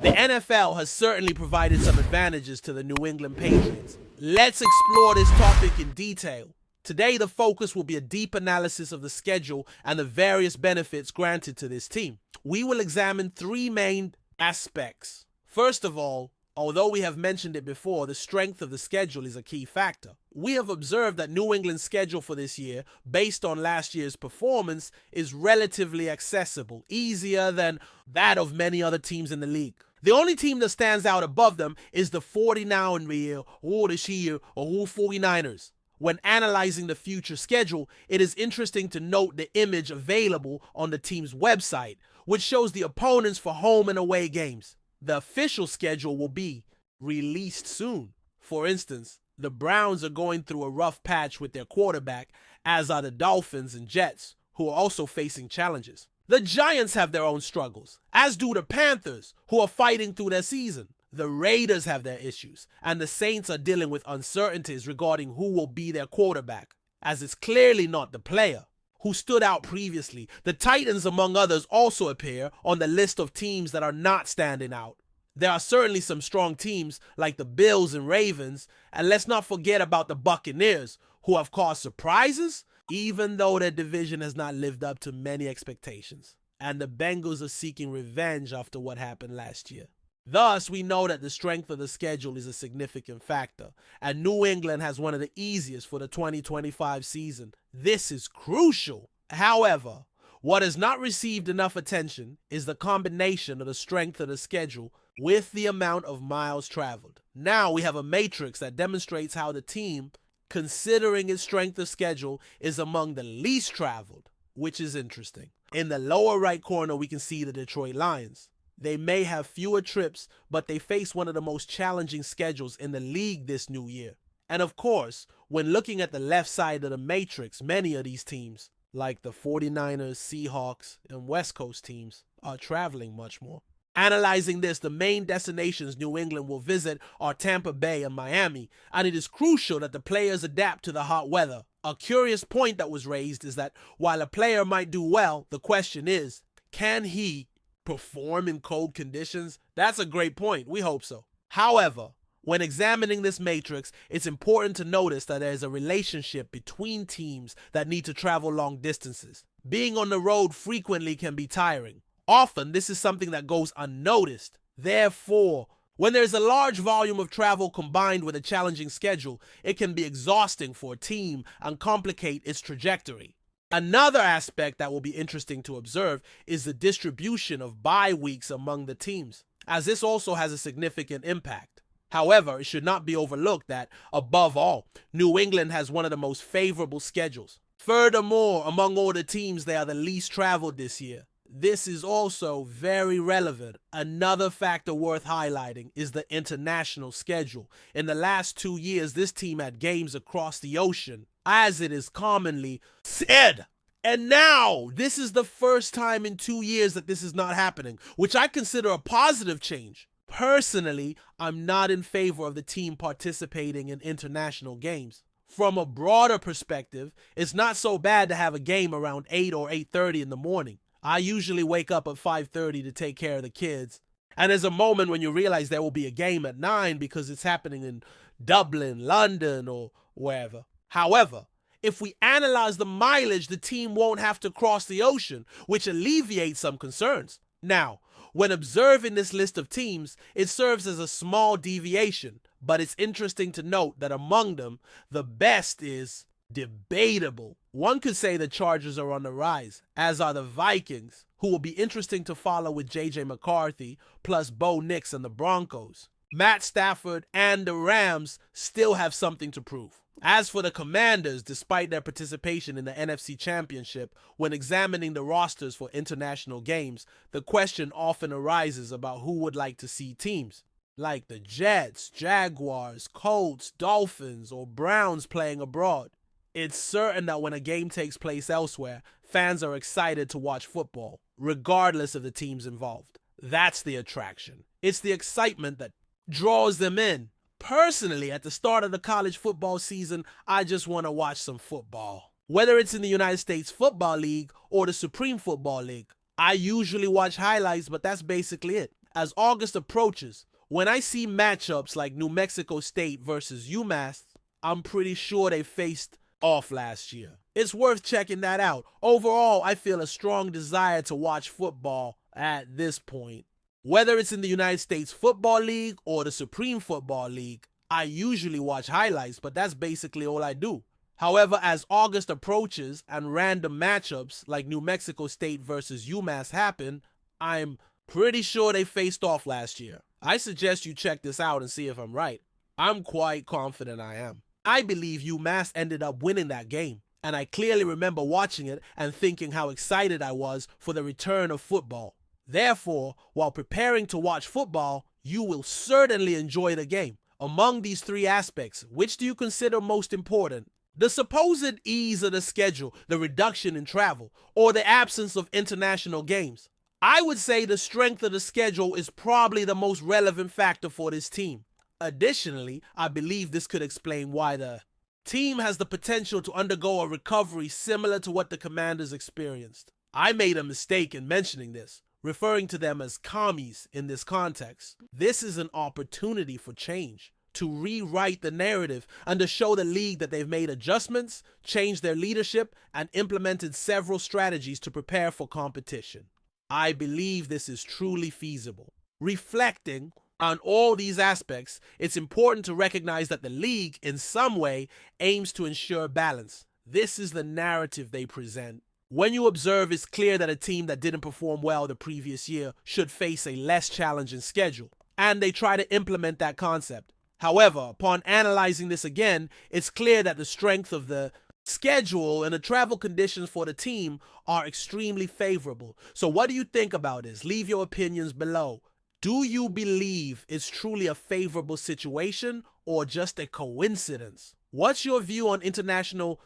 The NFL has certainly provided some advantages to the New England Patriots. Let's explore this topic in detail. Today, the focus will be a deep analysis of the schedule and the various benefits granted to this team. We will examine three main aspects. First of all, although we have mentioned it before, the strength of the schedule is a key factor. We have observed that New England's schedule for this year, based on last year's performance, is relatively accessible, easier than that of many other teams in the league. The only team that stands out above them is the 49ers or the 49ers. When analyzing the future schedule, it is interesting to note the image available on the team's website, which shows the opponents for home and away games. The official schedule will be released soon. For instance, the Browns are going through a rough patch with their quarterback, as are the Dolphins and Jets, who are also facing challenges. The Giants have their own struggles, as do the Panthers, who are fighting through their season. The Raiders have their issues, and the Saints are dealing with uncertainties regarding who will be their quarterback, as it's clearly not the player who stood out previously. The Titans, among others, also appear on the list of teams that are not standing out. There are certainly some strong teams like the Bills and Ravens, and let's not forget about the Buccaneers, who have caused surprises, even though their division has not lived up to many expectations. And the Bengals are seeking revenge after what happened last year. Thus, we know that the strength of the schedule is a significant factor, and New England has one of the easiest for the 2025 season. This is crucial. However, what has not received enough attention is the combination of the strength of the schedule with the amount of miles traveled. Now we have a matrix that demonstrates how the team, considering its strength of schedule, is among the least traveled, which is interesting. In the lower right corner, we can see the Detroit Lions. They may have fewer trips, but they face one of the most challenging schedules in the league this new year. And of course, when looking at the left side of the matrix, many of these teams, like the 49ers, Seahawks, and West Coast teams, are traveling much more. Analyzing this, the main destinations New England will visit are Tampa Bay and Miami, and it is crucial that the players adapt to the hot weather. A curious point that was raised is that while a player might do well, the question is, can he perform in cold conditions? That's a great point. We hope so. However, when examining this matrix, it's important to notice that there is a relationship between teams that need to travel long distances. Being on the road frequently can be tiring. Often, this is something that goes unnoticed. Therefore, when there's a large volume of travel combined with a challenging schedule, it can be exhausting for a team and complicate its trajectory. Another aspect that will be interesting to observe is the distribution of bye weeks among the teams, as this also has a significant impact. However, it should not be overlooked that, above all, New England has one of the most favorable schedules. Furthermore, among all the teams, they are the least traveled this year. This is also very relevant. Another factor worth highlighting is the international schedule. In the last 2 years, this team had games across the ocean, as it is commonly said. And now, this is the first time in 2 years that this is not happening, which I consider a positive change. Personally, I'm not in favor of the team participating in international games. From a broader perspective, it's not so bad to have a game around 8 or 8:30 in the morning. I usually wake up at 5:30 to take care of the kids. And there's a moment when you realize there will be a game at 9 because it's happening in Dublin, London, or wherever. However, if we analyze the mileage, the team won't have to cross the ocean, which alleviates some concerns. Now, when observing this list of teams, it serves as a small deviation, but it's interesting to note that among them, the best is debatable. One could say the Chargers are on the rise, as are the Vikings, who will be interesting to follow with J.J. McCarthy, plus Bo Nix and the Broncos. Matt Stafford and the Rams still have something to prove. As for the Commanders, despite their participation in the NFC Championship, when examining the rosters for international games, the question often arises about who would like to see teams like the Jets, Jaguars, Colts, Dolphins, or Browns playing abroad. It's certain that when a game takes place elsewhere, fans are excited to watch football, regardless of the teams involved. That's the attraction. It's the excitement that draws them in. Personally, at the start of the college football season, I just want to watch some football. Whether it's in the United States Football League or the Supreme Football League, I usually watch highlights, but that's basically it. As August approaches, when I see matchups like New Mexico State versus UMass, I'm pretty sure they faced off last year. It's worth checking that out. Overall, I feel a strong desire to watch football at this point. Whether it's in the United States Football League or the Supreme Football League, I usually watch highlights, but that's basically all I do. However, as August approaches and random matchups like New Mexico State versus UMass happen, I'm pretty sure they faced off last year. I suggest you check this out and see if I'm right. I'm quite confident I am. I believe UMass ended up winning that game, and I clearly remember watching it and thinking how excited I was for the return of football. Therefore, while preparing to watch football, you will certainly enjoy the game. Among these three aspects, which do you consider most important? The supposed ease of the schedule, the reduction in travel, or the absence of international games? I would say the strength of the schedule is probably the most relevant factor for this team. Additionally, I believe this could explain why the team has the potential to undergo a recovery similar to what the Commanders experienced. I made a mistake in mentioning this, referring to them as commies in this context. This is an opportunity for change, to rewrite the narrative and to show the league that they've made adjustments, changed their leadership, and implemented several strategies to prepare for competition. I believe this is truly feasible. Reflecting on all these aspects, it's important to recognize that the league, in some way, aims to ensure balance. This is the narrative they present. When you observe, it's clear that a team that didn't perform well the previous year should face a less challenging schedule, and they try to implement that concept. However, upon analyzing this again, it's clear that the strength of the schedule and the travel conditions for the team are extremely favorable. So what do you think about this? Leave your opinions below. Do you believe it's truly a favorable situation or just a coincidence? What's your view on international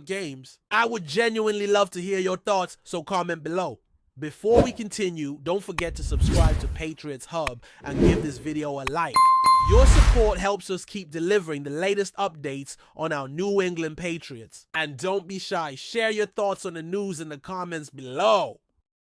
games? I would genuinely love to hear your thoughts, so comment below. Before we continue, don't forget to subscribe to Patriots Hub and give this video a like. Your support helps us keep delivering the latest updates on our New England Patriots. And don't be shy, share your thoughts on the news in the comments below.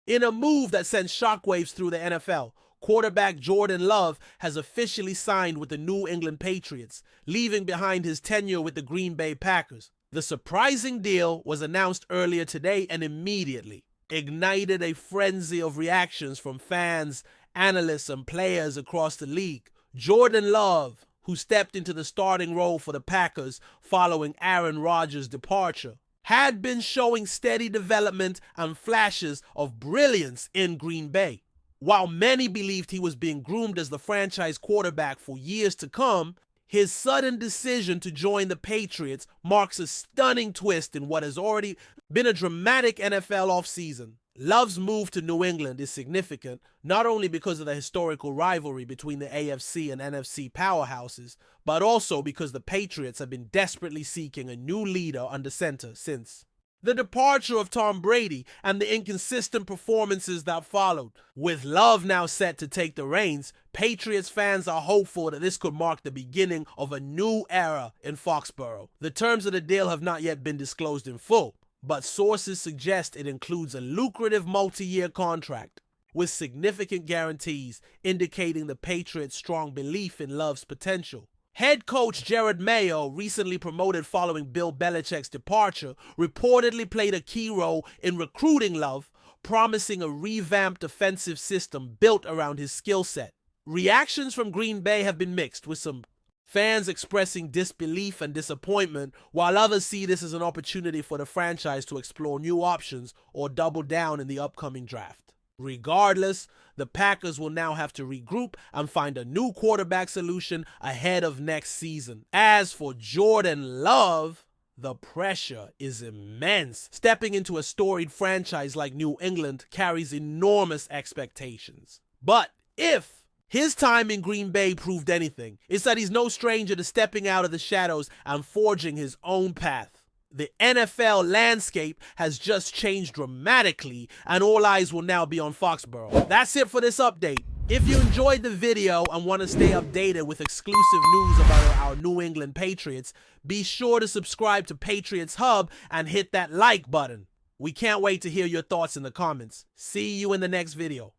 In a move that sent shockwaves through the NFL, quarterback Jordan Love has officially signed with the New England Patriots, leaving behind his tenure with the Green Bay Packers. The surprising deal was announced earlier today and immediately ignited a frenzy of reactions from fans, analysts, and players across the league. Jordan Love, who stepped into the starting role for the Packers following Aaron Rodgers' departure, had been showing steady development and flashes of brilliance in Green Bay. While many believed he was being groomed as the franchise quarterback for years to come, his sudden decision to join the Patriots marks a stunning twist in what has already been a dramatic NFL offseason. Love's move to New England is significant, not only because of the historical rivalry between the AFC and NFC powerhouses, but also because the Patriots have been desperately seeking a new leader under center since the departure of Tom Brady and the inconsistent performances that followed. With Love now set to take the reins, Patriots fans are hopeful that this could mark the beginning of a new era in Foxborough. The terms of the deal have not yet been disclosed in full, but sources suggest it includes a lucrative multi-year contract with significant guarantees indicating the Patriots' strong belief in Love's potential. Head coach Jared Mayo, recently promoted following Bill Belichick's departure, reportedly played a key role in recruiting Love, promising a revamped offensive system built around his skill set. Reactions from Green Bay have been mixed, with some fans expressing disbelief and disappointment, while others see this as an opportunity for the franchise to explore new options or double down in the upcoming draft. Regardless, the Packers will now have to regroup and find a new quarterback solution ahead of next season. As for Jordan Love, the pressure is immense. Stepping into a storied franchise like New England carries enormous expectations. But if his time in Green Bay proved anything, it's that he's no stranger to stepping out of the shadows and forging his own path. The NFL landscape has just changed dramatically, and all eyes will now be on Foxborough. That's it for this update. If you enjoyed the video and want to stay updated with exclusive news about our New England Patriots, be sure to subscribe to Patriots Hub and hit that like button. We can't wait to hear your thoughts in the comments. See you in the next video.